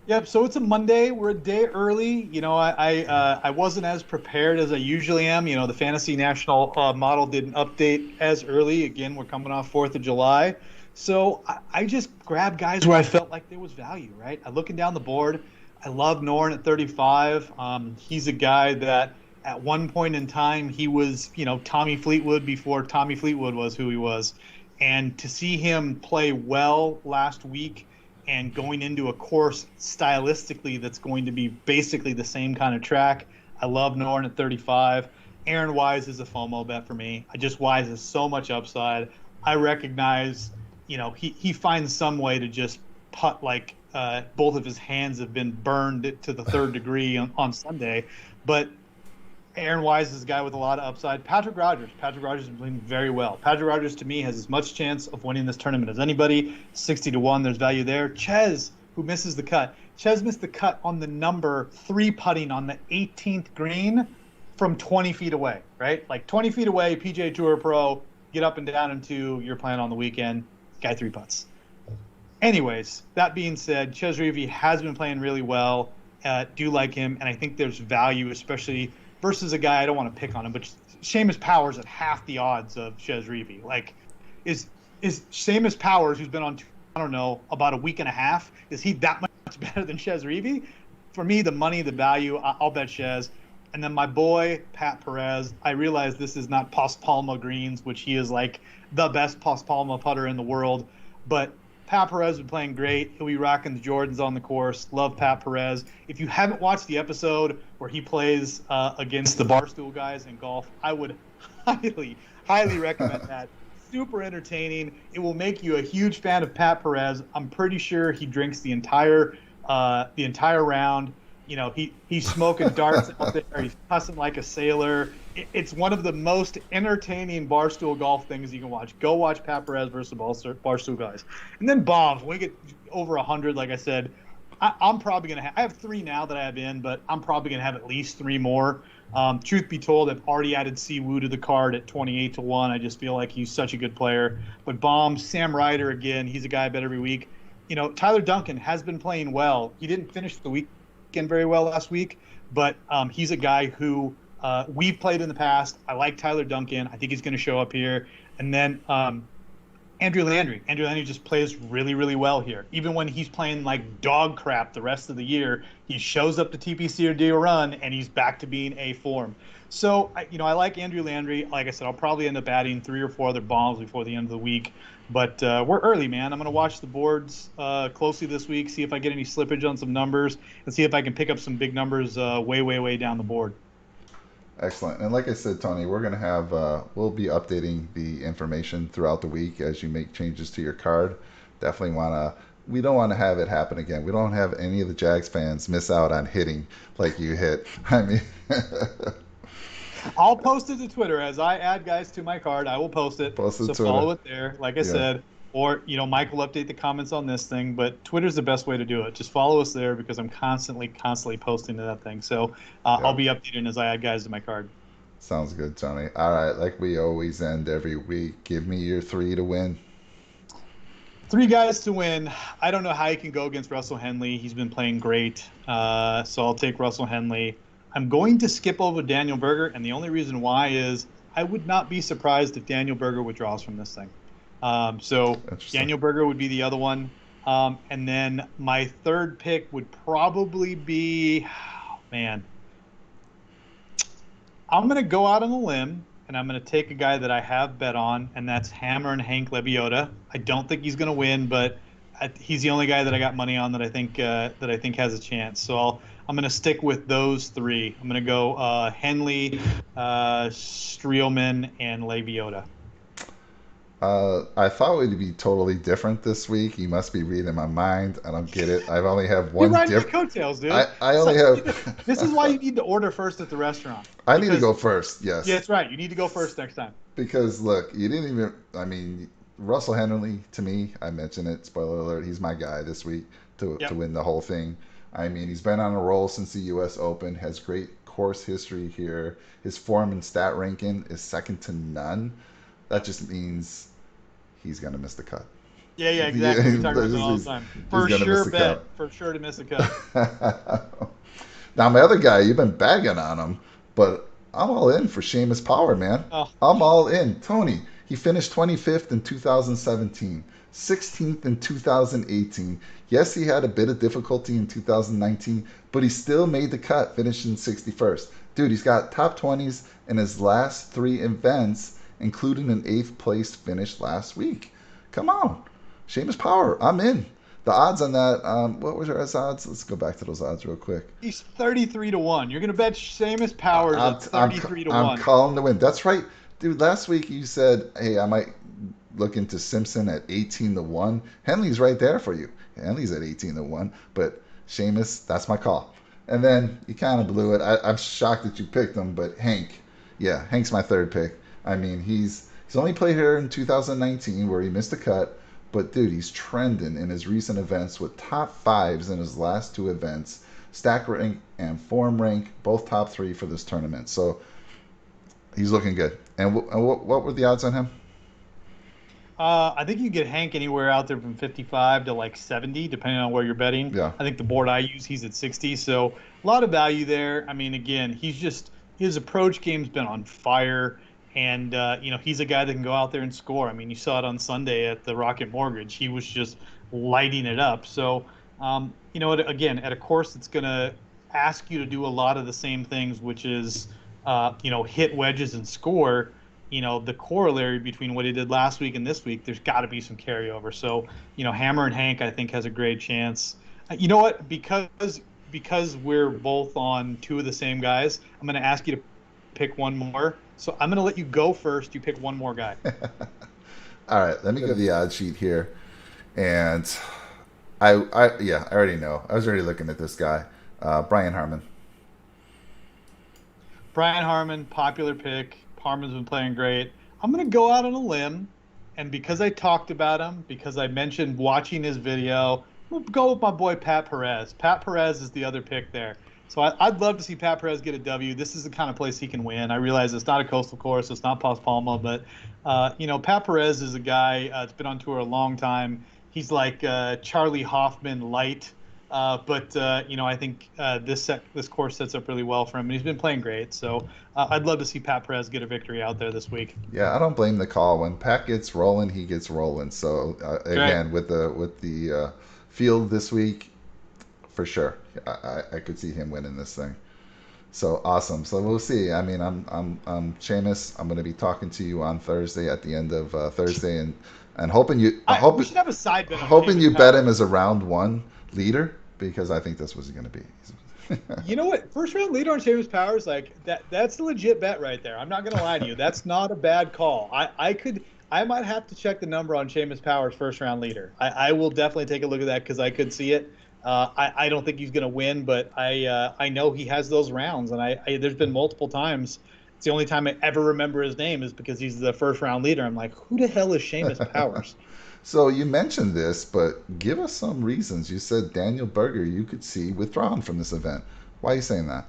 Yep. So it's a Monday. We're a day early. I wasn't as prepared as I usually am. The Fantasy National model didn't update as early. Again, we're coming off 4th of July. So I just grabbed guys where I felt like there was value, right? I'm looking down the board. I love Noren at 35. He's a guy that at one point in time, he was, Tommy Fleetwood before Tommy Fleetwood was who he was. And to see him play well last week, and going into a course stylistically that's going to be basically the same kind of track. I love Noren at 35. Aaron Wise is a FOMO bet for me. Wise has so much upside. I recognize, he finds some way to just putt like both of his hands have been burned to the 3rd degree on Sunday. But Aaron Wise is a guy with a lot of upside. Patrick Rodgers has been playing very well. Patrick Rodgers, to me, has as much chance of winning this tournament as anybody. 60-1, there's value there. Chez, who misses the cut. Chez missed the cut on the number 3 putting on the 18th green from 20 feet away, right? Like 20 feet away, PGA Tour Pro, get up and down into your plan on the weekend, guy 3 putts. Anyways, that being said, Chez Reavie has been playing really well. Do like him, and I think there's value, especially versus a guy, I don't want to pick on him, but Seamus Powers at half the odds of Chez Reavie. Like, is Seamus Powers, who's been on, I don't know, about a week and a half, is he that much better than Chez Reavie? For me, the money, the value, I'll bet Chez. And then my boy, Pat Perez, I realize this is not Pas Palma greens, which he is like the best Pas Palma putter in the world, but Pat Perez has been playing great. He'll be rocking the Jordans on the course. Love Pat Perez. If you haven't watched the episode where he plays against the Barstool guys in golf, I would highly, highly recommend that. Super entertaining. It will make you a huge fan of Pat Perez. I'm pretty sure he drinks the entire round. He's smoking darts out there. He's cussing like a sailor. It's one of the most entertaining Barstool golf things you can watch. Go watch Pat Perez versus the Barstool guys. And then bombs. When we get over 100, like I said, I'm probably going to have – I have 3 now that I have in, but I'm probably going to have at least 3 more. Truth be told, I've already added Siwoo to the card at 28-1. I just feel like he's such a good player. But bombs, Sam Ryder, again, he's a guy I bet every week. Tyler Duncan has been playing well. He didn't finish the weekend very well last week, but he's a guy who – we've played in the past. I like Tyler Duncan. I think he's going to show up here. And then Andrew Landry. Andrew Landry just plays really, really well here. Even when he's playing like dog crap the rest of the year, he shows up to TPC or do a run, and he's back to being A form. So, I like Andrew Landry. Like I said, I'll probably end up adding 3 or 4 other bombs before the end of the week. But we're early, man. I'm going to watch the boards closely this week, see if I get any slippage on some numbers, and see if I can pick up some big numbers way, way, way down the board. Excellent. And like I said, Tony, we're going to have, we'll be updating the information throughout the week as you make changes to your card. Definitely we don't want to have it happen again. We don't have any of the Jags fans miss out on hitting like you hit. I mean, I'll post it to Twitter as I add guys to my card. I will post it. So follow it there. Like I said, or, Mike will update the comments on this thing, but Twitter's the best way to do it. Just follow us there because I'm constantly posting to that thing. So I'll be updating as I add guys to my card. Sounds good, Tony. All right, like we always end every week, give me your 3 to win. 3 guys to win. I don't know how you can go against Russell Henley. He's been playing great. So I'll take Russell Henley. I'm going to skip over Daniel Berger, and the only reason why is I would not be surprised if Daniel Berger withdraws from this thing. So Daniel Berger would be the other one. And then my 3rd pick would probably be, I'm going to go out on a limb, and I'm going to take a guy that I have bet on, and that's Hammer and Hank Lebioda. I don't think he's going to win, but he's the only guy that I got money on that I think has a chance. So I'm going to stick with those 3. I'm going to go Henley, Streelman, and Lebioda. I thought it would be totally different this week. You must be reading my mind. I don't get it. I've only have one. You're riding your coattails, dude. I only have. This is why you need to order first at the restaurant. Need to go first. Yes. Yeah, that's right. You need to go first next time. Because look, you didn't even. I mean, Russell Henley, to me, I mentioned it, spoiler alert, he's my guy this week to Yep. win the whole thing. I mean, he's been on a roll since the U.S. Open, has great course history here. His form and stat ranking is second to none. That just means he's going to miss the cut. Yeah, yeah, exactly. We talk about that all the he's, time. he's For going to miss sure the bet. cut. For sure to miss a cut. Now, my other guy, you've been bagging on him, but I'm all in for Seamus Power, man. Oh, I'm all in. Tony, he finished 25th in 2017, 16th in 2018. Yes, he had a bit of difficulty in 2019, but he still made the cut, finishing 61st. Dude, he's got top 20s in his last 3 events, including an 8th place finish last week. Come on. Seamus Power, I'm in. The odds on that, what was your odds? Let's go back to those odds real quick. he's 33-1. You're gonna bet Seamus Powers at 33 to I'm 1. calling the win. That's right, dude. Last week you said, "Hey, I might look into Simpson at 18 to 1." Henley's right there for you. Henley's at 18 to 1, but Seamus, that's my call. And then you kind of blew it. I'm shocked that you picked him, but Hank, yeah, Hank's my third pick. I mean, he's only played here in 2019 where he missed a cut, but dude, he's trending in his recent events with top 5s in his last 2 events. Stack rank and form rank, both top 3 for this tournament. So he's looking good. And what were the odds on him? I think you can get Hank anywhere out there from 55 to like 70, depending on where you're betting. Yeah. I think the board I use, he's at 60. So a lot of value there. I mean, again, his approach game's been on fire. And, he's a guy that can go out there and score. I mean, you saw it on Sunday at the Rocket Mortgage. He was just lighting it up. So, again, at a course that's going to ask you to do a lot of the same things, which is, hit wedges and score. The corollary between what he did last week and this week, there's got to be some carryover. So, Hammer and Hank, I think, has a great chance. You know what? Because we're both on 2 of the same guys, I'm going to ask you to pick one more. So I'm going to let you go first. You pick one more guy. All right, let me go to the odds sheet here. And I already know. I was already looking at this guy, Brian Harman. Brian Harman, popular pick. Harman's been playing great. I'm going to go out on a limb, and because I talked about him, because I mentioned watching his video, we'll go with my boy Pat Perez. Pat Perez is the other pick there. So I'd love to see Pat Perez get a W. This is the kind of place he can win. I realize it's not a coastal course, it's not Pas Palma, but Pat Perez is a guy that's been on tour a long time. He's like Charlie Hoffman light, but I think this course sets up really well for him, and he's been playing great. So I'd love to see Pat Perez get a victory out there this week. Yeah, I don't blame the call. When Pat gets rolling, he gets rolling. So again, with the field this week, for sure, I could see him winning this thing. So awesome. So we'll see. I mean, I'm Seamus. I'm going to be talking to you on Thursday at the end of Thursday, and hoping you. We should have a side bet. Hoping you bet him as a round 1 leader, because I think that's what he's going to be. You know what? First round leader on Seamus Powers, like that's a legit bet right there. I'm not going to lie to you. That's not a bad call. I might have to check the number on Seamus Powers' first round leader. I will definitely take a look at that because I could see it. I don't think he's going to win, but I know he has those rounds, and there's been multiple times. It's the only time I ever remember his name is because he's the first round leader. I'm like, who the hell is Seamus Powers? So you mentioned this, but give us some reasons. You said Daniel Berger you could see withdrawn from this event. Why are you saying that?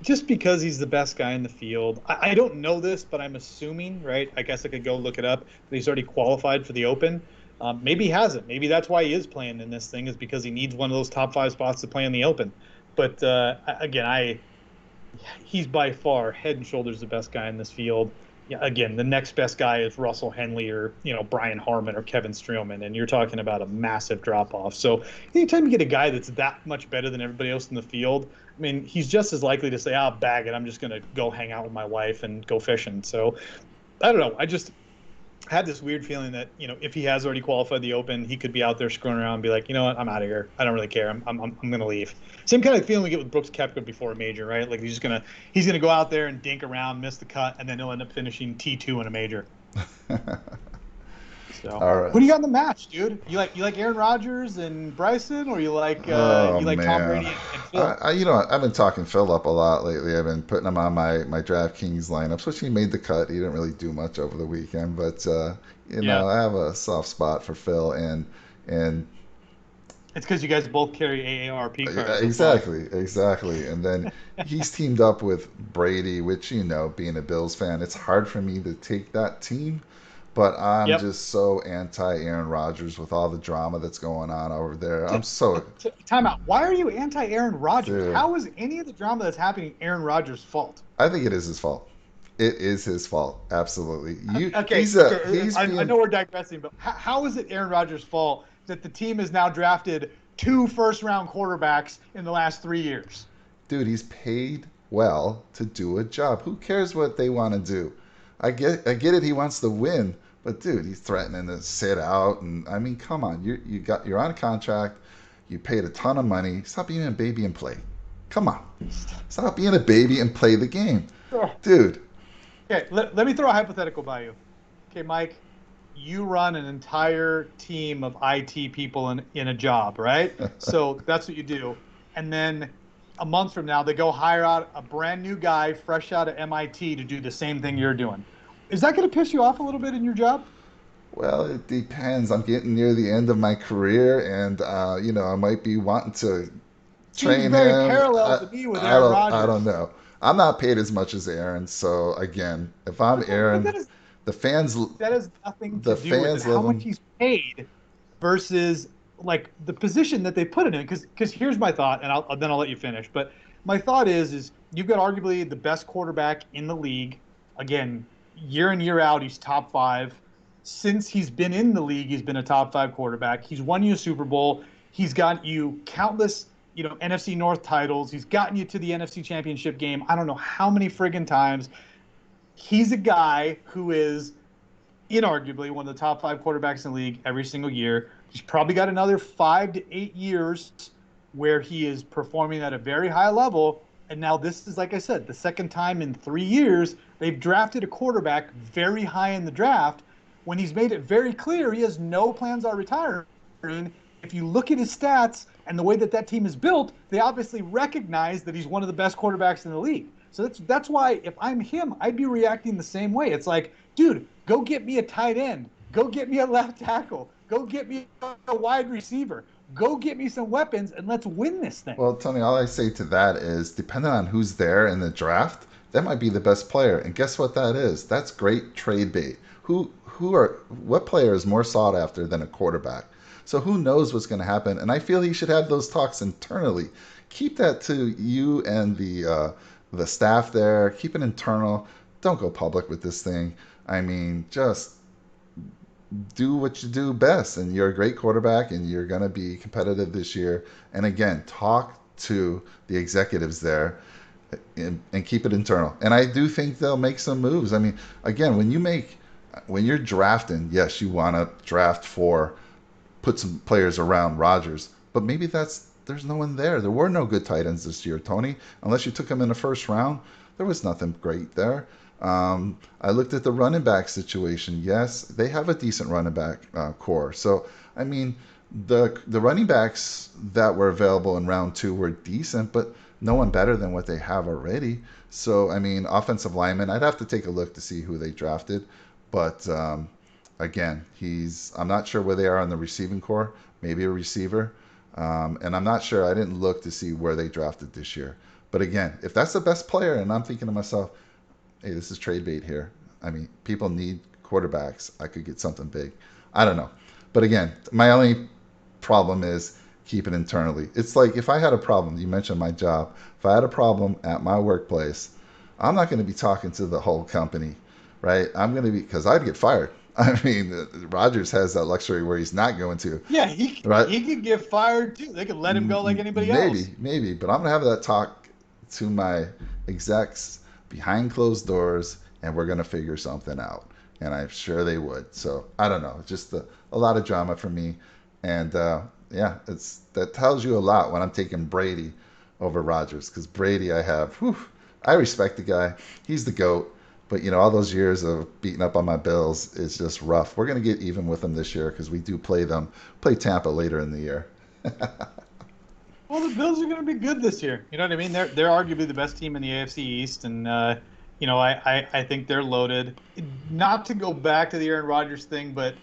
Just because he's the best guy in the field. I don't know this, but I'm assuming, right? I guess I could go look it up, but he's already qualified for the Open. Maybe he hasn't. Maybe that's why he is playing in this thing, is because he needs one of those top 5 spots to play in the Open. But again, he's by far head and shoulders the best guy in this field. Yeah, again, the next best guy is Russell Henley or Brian Harman or Kevin Streelman, and you're talking about a massive drop off. So anytime you get a guy that's that much better than everybody else in the field, I mean, he's just as likely to say, "I'll bag it. I'm just going to go hang out with my wife and go fishing." So I don't know. I just had this weird feeling that if he has already qualified the Open, he could be out there screwing around and be like, you know what, I'm out of here. I don't really care. I'm going to leave. Same kind of feeling we get with Brooks Koepka before a major, right? Like he's gonna go out there and dink around, miss the cut, and then he'll end up finishing T2 in a major. So, All who right. do you got in the match, dude? You like Aaron Rodgers and Bryson, or Oh you like Tom man. Brady and Phil? I've been talking Phil up a lot lately. I've been putting him on my DraftKings lineups, which he made the cut. He didn't really do much over the weekend, but Yeah, I have a soft spot for Phil, and it's because you guys both carry AARP cards. That's why. exactly. And then he's teamed up with Brady, which being a Bills fan, it's hard for me to take that team. But I'm Yep. just so anti Aaron Rodgers with all the drama that's going on over there. I'm so Time out. Why are you anti Aaron Rodgers? dude. How is any of the drama that's happening Aaron Rodgers' fault? I think it is his fault. It is his fault. Absolutely. Okay, He's I being know we're digressing, but how is it Aaron Rodgers' fault that the team has now drafted two first-round quarterbacks in the last 3 years? dude. He's paid well to do a job. Who cares what they want to do? I get it. He wants to win, but dude, he's threatening to sit out. And I mean, come on. You're on a contract. You paid a ton of money. Stop being a baby and play. Come on. Stop being a baby and play the game, dude. Okay, let me throw a hypothetical by you. Okay, Mike, you run an entire team of IT people in a job, right? So that's what you do. And then a month from now, they go hire out a brand new guy fresh out of MIT to do the same thing you're doing. Is that going to piss you off a little bit in your job? Well, it depends. I'm getting near the end of my career, and I might be wanting to Seems train very him. parallel to me with Aaron I don't Rodgers. know. I'm not paid as much as Aaron, so again, if I'm But Aaron, the fans that has nothing to the do with it. fans How love much him. he's paid versus like the position that they put it in. Because here's my thought, and then I'll let you finish. But my thought is you've got arguably the best quarterback in the league. Again, year in year out, he's top five. Since he's been in the league, he's been a top five quarterback. He's won you a Super Bowl. He's got you countless NFC North titles. He's gotten you to the NFC Championship game. I don't know how many friggin' times. He's a guy who is inarguably one of the top five quarterbacks in the league every single year. He's probably got another 5 to 8 years where he is performing at a very high level. And now this is, like I said, the second time in 3 years they've drafted a quarterback very high in the draft when he's made it very clear he has no plans on retiring. If you look at his stats and the way that team is built, they obviously recognize that he's one of the best quarterbacks in the league. So that's why if I'm him, I'd be reacting the same way. It's like, dude, go get me a tight end. Go get me a left tackle. Go get me a wide receiver. Go get me some weapons and let's win this thing. Well, Tony, all I say to that is, depending on who's there in the draft, that might be the best player. And guess what that is? That's great trade bait. What player is more sought after than a quarterback? So who knows what's going to happen? And I feel he should have those talks internally. Keep that to you and the staff there. Keep it internal. Don't go public with this thing. I mean, just do what you do best. And you're a great quarterback, and you're going to be competitive this year. And again, talk to the executives there and keep it internal. And I do think they'll make some moves. I mean, again, when you're drafting, yes, you want to draft put some players around Rodgers, but maybe there's no one there. There were no good tight ends this year, Tony, unless you took them in the first round. There was nothing great there. I looked at the running back situation. Yes, they have a decent running back core. So, I mean, the running backs that were available in round two were decent, but no one better than what they have already. So, I mean, offensive linemen, I'd have to take a look to see who they drafted. But again, I'm not sure where they are on the receiving core, maybe a receiver. And I'm not sure, I didn't look to see where they drafted this year. But again, if that's the best player, and I'm thinking to myself, hey, this is trade bait here. I mean, people need quarterbacks. I could get something big. I don't know. But again, my only problem is keep it internally. It's like if I had a problem, you mentioned my job. If I had a problem at my workplace, I'm not going to be talking to the whole company, right? I'm going to be, because I'd get fired. I mean, Rodgers has that luxury where he's not going to. Yeah, right? he could get fired too. They could let him go like anybody else. Maybe. But I'm going to have that talk to my execs behind closed doors, and we're going to figure something out. And I'm sure they would. So I don't know. Just a lot of drama for me. And that tells you a lot when I'm taking Brady over Rodgers. Because Brady, I respect the guy. He's the GOAT. But all those years of beating up on my Bills is just rough. We're going to get even with them this year because we do play Tampa later in the year. Well, the Bills are going to be good this year. You know what I mean? They're arguably the best team in the AFC East, and I think they're loaded. Not to go back to the Aaron Rodgers thing, but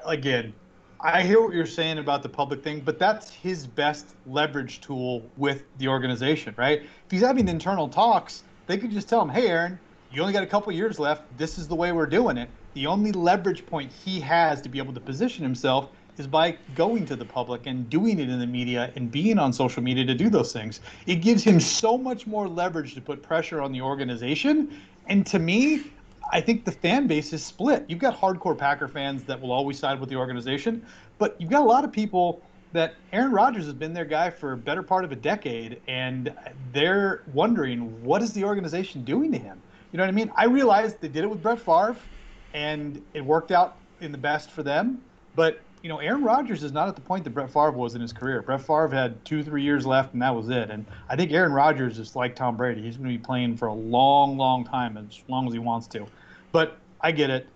again, I hear what you're saying about the public thing, but that's his best leverage tool with the organization, right? If he's having internal talks, they could just tell him, "Hey, Aaron, you only got a couple years left. This is the way we're doing it." The only leverage point he has to be able to position himself is by going to the public and doing it in the media and being on social media to do those things. It gives him so much more leverage to put pressure on the organization. And to me, I think the fan base is split. You've got hardcore Packer fans that will always side with the organization, but you've got a lot of people that Aaron Rodgers has been their guy for a better part of a decade, and they're wondering, what is the organization doing to him? You know what I mean? I realized they did it with Brett Favre, and it worked out in the best for them. But Aaron Rodgers is not at the point that Brett Favre was in his career. Brett Favre had 2-3 years left, and that was it. And I think Aaron Rodgers is like Tom Brady. He's going to be playing for a long, long time, as long as he wants to. But I get it.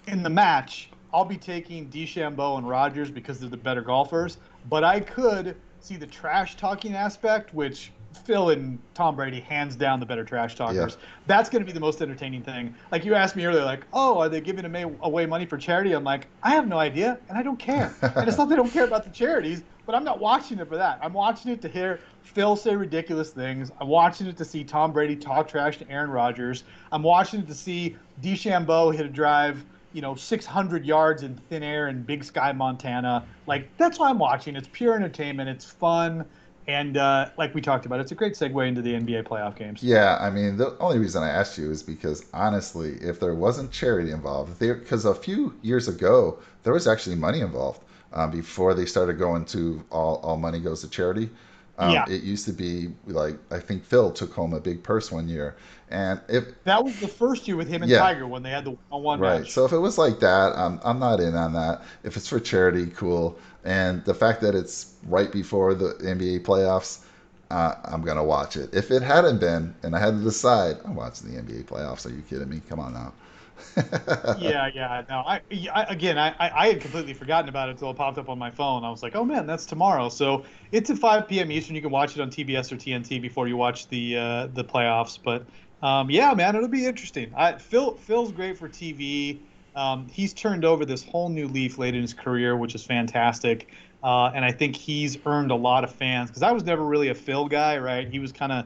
In the match, I'll be taking Dechambeau and Rodgers because they're the better golfers. But I could see the trash talking aspect, which Phil and Tom Brady, hands down the better trash talkers. Yeah. That's going to be the most entertaining thing. Like you asked me earlier, like, oh, are they giving away money for charity? I'm like, I have no idea, and I don't care. And it's not that I don't care about the charities, but I'm not watching it for that. I'm watching it to hear Phil say ridiculous things. I'm watching it to see Tom Brady talk trash to Aaron Rodgers. I'm watching it to see Dechambeau hit a drive 600 yards in thin air in Big Sky, Montana. Like, that's why I'm watching. It's pure entertainment. It's fun. And like we talked about, it's a great segue into the NBA playoff games. Yeah, I mean, the only reason I asked you is because, honestly, if there wasn't charity involved, because a few years ago, there was actually money involved before they started going to all money goes to charity. Yeah. It used to be like, I think Phil took home a big purse one year. And that was the first year with him and Tiger when they had the one-on-one right. match. So if it was like that, I'm not in on that. If it's for charity, cool. And the fact that it's right before the NBA playoffs, I'm going to watch it. If it hadn't been, and I had to decide, I'm watching the NBA playoffs. Are you kidding me? Come on now. Yeah. No, I had completely forgotten about it until it popped up on my phone. I was like, oh man, that's tomorrow. So it's at 5 p.m. Eastern. You can watch it on TBS or TNT before you watch the playoffs. But yeah, man, it'll be interesting. Phil's great for TV. He's turned over this whole new leaf late in his career, which is fantastic. And I think he's earned a lot of fans because I was never really a Phil guy, right? He was kind of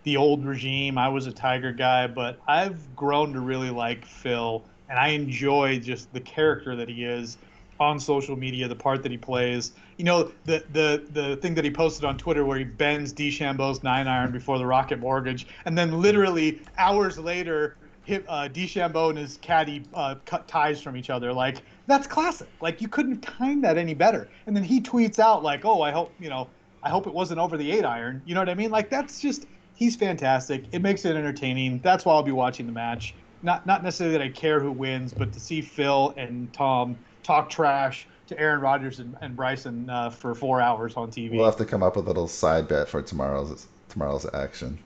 the old regime. I was a Tiger guy, but I've grown to really like Phil, and I enjoy just the character that he is on social media, the part that he plays. The thing that he posted on Twitter where he bends DeChambeau's 9-iron before the Rocket Mortgage, and then literally hours later, DeChambeau and his caddy cut ties from each other. Like, that's classic. Like, you couldn't have timed that any better. And then he tweets out like, "Oh, I hope it wasn't over the 8-iron." You know what I mean? Like, that's just, he's fantastic. It makes it entertaining. That's why I'll be watching the match. Not necessarily that I care who wins, but to see Phil and Tom talk trash to Aaron Rodgers and Bryson for 4 hours on TV. We'll have to come up with a little side bet for tomorrow's action.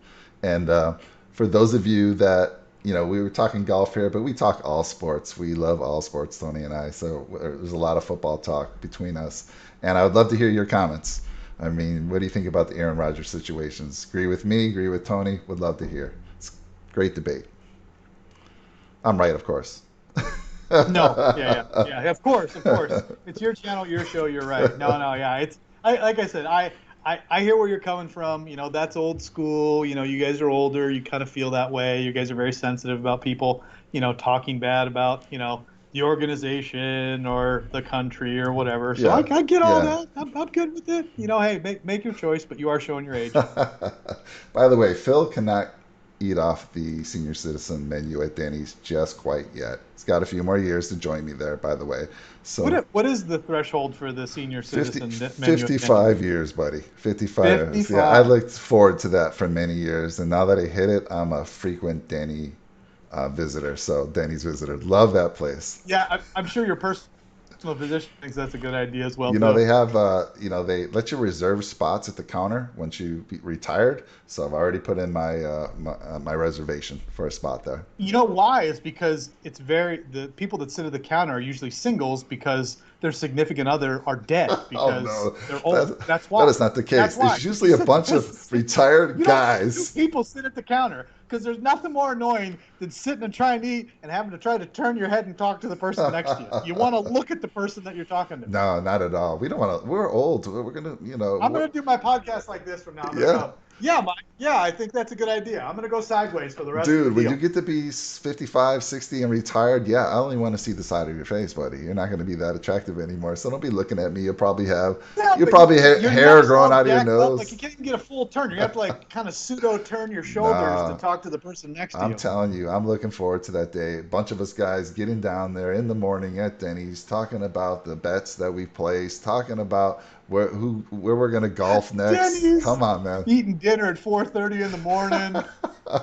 And for those of you that, we were talking golf here, but we talk all sports. We love all sports, Tony and I. So there's a lot of football talk between us. And I would love to hear your comments. I mean, what do you think about the Aaron Rodgers situations? Agree with me? Agree with Tony? Would love to hear. It's a great debate. I'm right, of course. No, yeah, of course. It's your channel, your show. You're right. No, yeah. Like I said, I hear where you're coming from. That's old school. You guys are older. You kind of feel that way. You guys are very sensitive about people, talking bad about, the organization or the country or whatever. So yeah, I get all that. I'm good with it. Hey, make your choice, but you are showing your age. By the way, Phil cannot eat off the senior citizen menu at Denny's just quite yet. He's got a few more years to join me there, by the way. So what is the threshold for the senior citizen menu? 55 years, buddy. 55 years. Yeah, I looked forward to that for many years, and now that I hit it, I'm a frequent Denny's visitor. Love that place. Yeah, I'm sure your physician thinks that's a good idea as well. You know, too. they have, they let you reserve spots at the counter once you be retired. So I've already put in my reservation for a spot there. You know why? Is because the people that sit at the counter are usually singles because their significant other are dead Oh because no, they're old. That's that why. is not the That's case. why. It's usually a bunch of retired You don't make two guys. people sit at the counter because there's nothing more annoying than sitting and trying to eat and having to try to turn your head and talk to the person next to you. You want to look at the person that you're talking to. No, not at all. We don't want to. We're old. We're gonna, I'm going to do my podcast like this from now. I'm going to go, yeah, Mike. Yeah, I think that's a good idea. I'm going to go sideways for the rest of the Dude, when deal. you get to be 55, 60 and retired, yeah, I only want to see the side of your face, buddy. You're not going to be that attractive anymore. So don't be looking at me. You'll probably have hair growing out of your nose. Like you can't even get a full turn. You have to like kind of pseudo turn your shoulders to talk to the person next to you. I'm telling you, I'm looking forward to that day. A bunch of us guys getting down there in the morning at Denny's, talking about the bets that we placed, talking about where we're gonna golf next. Denny's. Come on, man. Eating dinner at 4:30 in the morning.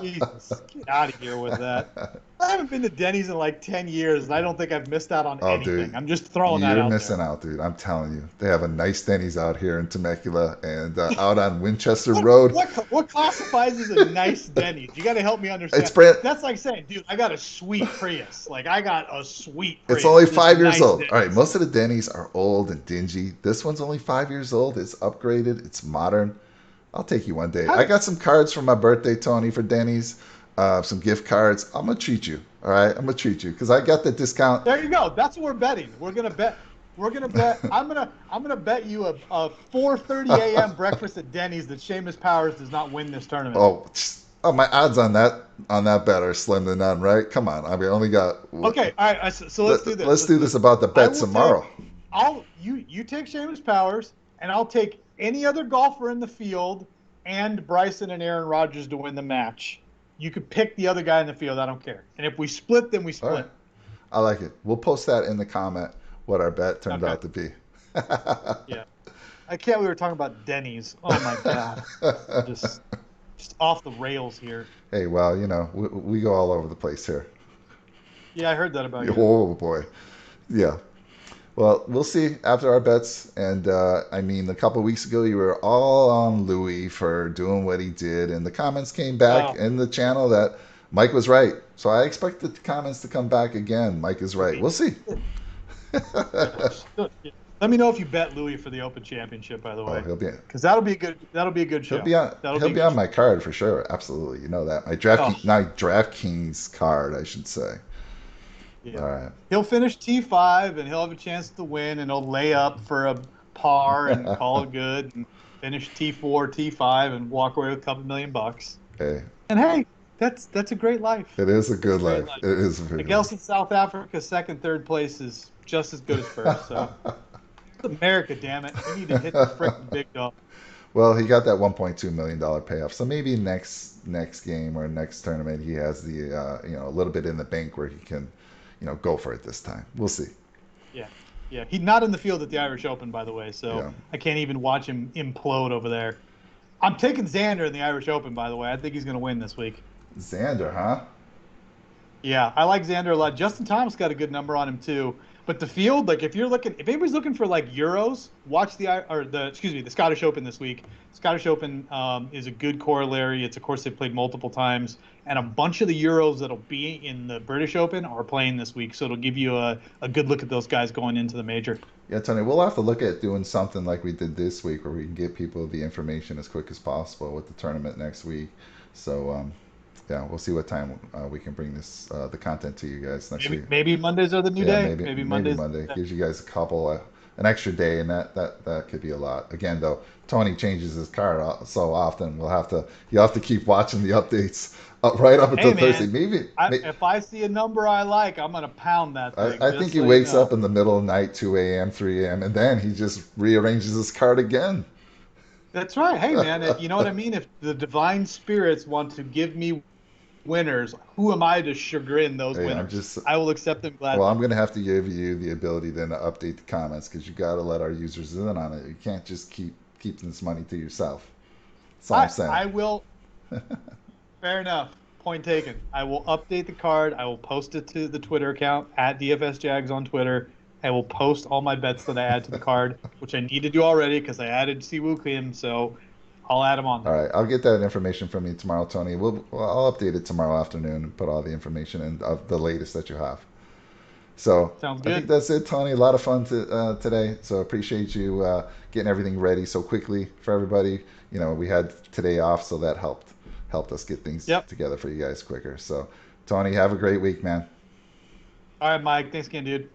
Jesus, get out of here with that. I haven't been to Denny's in like 10 years, and I don't think I've missed out on anything. Dude, I'm just throwing that out there. You're missing out, dude. I'm telling you. They have a nice Denny's out here in Temecula and out on Winchester Road. What classifies as a nice Denny's? You got to help me understand. That's like saying, dude, I got a sweet Prius. Like, I got a sweet Prius. It's only 5 years old. Denny's. All right, most of the Denny's are old and dingy. This one's only 5 years old. It's upgraded. It's modern. I'll take you one day. I got some cards for my birthday, Tony, for Denny's. Some gift cards. I'm gonna treat you. All right, I'm gonna treat you because I got the discount. There you go. That's what we're betting. We're gonna bet. I'm gonna bet you a 4:30 a.m. breakfast at Denny's that Seamus Powers does not win this tournament. Oh, my odds on that bet are slim to none, right? Come on, I mean, only got. Okay, all right. So let's do this. Let's do this about the bet tomorrow. You take Seamus Powers, and I'll take any other golfer in the field, and Bryson and Aaron Rodgers to win the match. You could pick the other guy in the field. I don't care. And if we split, then we split. Right. I like it. We'll post that in the comment what our bet turned out to be. Yeah. I can't believe we were talking about Denny's. Oh, my God. just off the rails here. Hey, well, we go all over the place here. Yeah, I heard that about you. Oh, boy. Yeah. Well, we'll see after our bets. And, a couple of weeks ago, you were all on Louis for doing what he did. And the comments came back in the channel that Mike was right. So I expect the comments to come back again. Mike is right. We'll see. Let me know if you bet Louis for the Open Championship, by the way. He'll be because that'll be a good show. He'll be on my card for sure. Absolutely. You know that. My DraftKings card, I should say. Yeah. All right. He'll finish T5 and he'll have a chance to win, and he'll lay up for a par and call it good, and finish T4, T5, and walk away with a couple $1 million. Hey. And hey, that's a great life. It is a good life. It is a very Miguel in South Africa, second, third place is just as good as first. So it's America, damn it. We need to hit the freaking big dog. Well, he got that $1.2 million payoff. So maybe next game or next tournament he has the a little bit in the bank where he can go for it this time. We'll see. Yeah. He's not in the field at the Irish Open, by the way, so I can't even watch him implode over there. I'm taking Xander in the Irish Open, by the way. I think he's going to win this week. Xander, huh? Yeah, I like Xander a lot. Justin Thomas got a good number on him too. But the field, like if anybody's looking for like Euros, watch the Scottish Open this week. Scottish Open is a good corollary. It's a course they've played multiple times, and a bunch of the Euros that'll be in the British Open are playing this week. So it'll give you a good look at those guys going into the major. Yeah, Tony, we'll have to look at doing something like we did this week, where we can get people the information as quick as possible with the tournament next week. So. Yeah, we'll see what time we can bring the content to you guys next week. Maybe Mondays are the new day. Maybe Monday gives you guys an extra day, and that could be a lot. Again, though, Tony changes his card so often. You'll have to keep watching the updates right up until Thursday. If I see a number I like, I'm gonna pound that thing. I think he wakes up in the middle of the night, 2 a.m., 3 a.m., and then he just rearranges his card again. That's right. Hey, man, you know what I mean? If the divine spirits want to give me winners, who am I to chagrin those winners? I will accept them gladly. Well, I'm going to have to give you the ability then to update the comments, because you got to let our users in on it. You can't just keep this money to yourself. That's all I'm saying. I will. Fair enough. Point taken. I will update the card. I will post it to the Twitter account at DFS Jags on Twitter. I will post all my bets that I add to the card, which I need to do already because I added Siwoo Kim, so I'll add them on All there. right, I'll get that information from you tomorrow, Tony. I'll update it tomorrow afternoon and put all the information in of the latest that you have. So Sounds I think good. that's it, Tony. A lot of fun today. So appreciate you getting everything ready so quickly for everybody. We had today off, so that helped us get things Yep. together for you guys quicker. So Tony, have a great week, man. All right, Mike. Thanks again, dude.